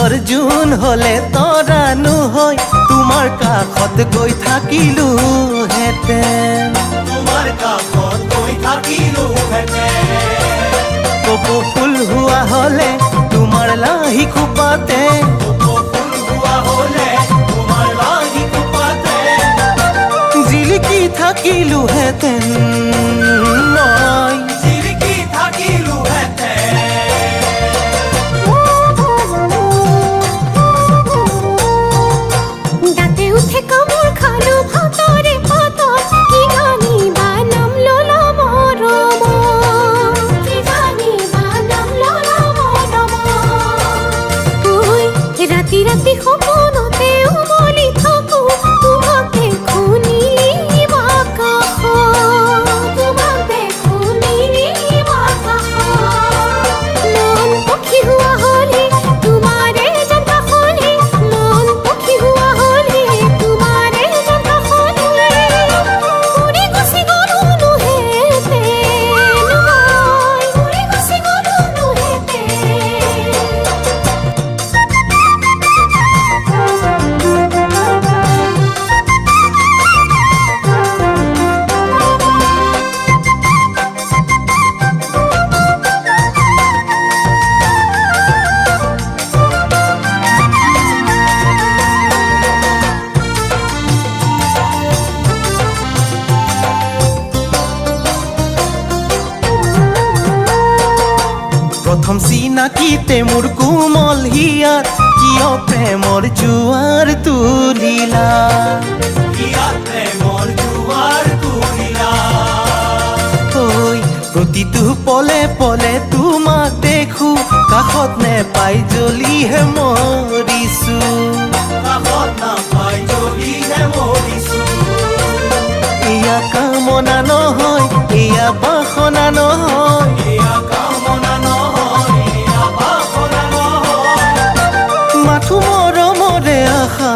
আকাশৰ জোন হলে তৰানো হয় তোমাৰ কাষত গৈ থাকিলো হেতেন তোমাৰ কাষত গৈ থাকিলো হেতেন কপৌ ফুল হোৱা হলে তোমাৰ লাহি খোপাতে ফুল হোৱা হলে তোমাৰ লাহি খোপাতে জিলিকি থাকিলো হেতেন মই জিলিকি থাকিলো হেতেন দাঁতে উঠে কামোৰ খালো ভাতৰে পাতত কি জানি বা নাম ললা মৰম কি জানি বা নাম ললা মৰম ঐ ৰাতি ৰাতি সপোনতে উমলি থাকো তোমাক দেখো নীলিম আকাশত তোমাক দেখো নীলিম আকাশত মন পক্ষী হোৱা হলে তোমাৰে যেন কাষলে মন পক্ষী হোৱা হলে তোমাৰে যেন কাষলে উৰি গুচি গলো নোহেতেন মই উৰি গুচি গলো প্ৰথম চিনাকিতে মোৰ কোমল হিয়াত কিয় প্ৰেমৰ জোৱাৰ তুলিলা ইয়াত প্ৰেমৰ জোৱাৰ তুলিলা ঐ প্ৰতিটো পলে পলে তোমাক দেখো কাষত নেপাই জ্বলিহে মৰিছো কাষত নাপাই জ্বলিহে মৰিছো এয়া কামনা নহয় এয়া বাসনা নহয় এয়া কামনা নহয় এয়া বাসনা নহয় মাথো মৰমৰে আশা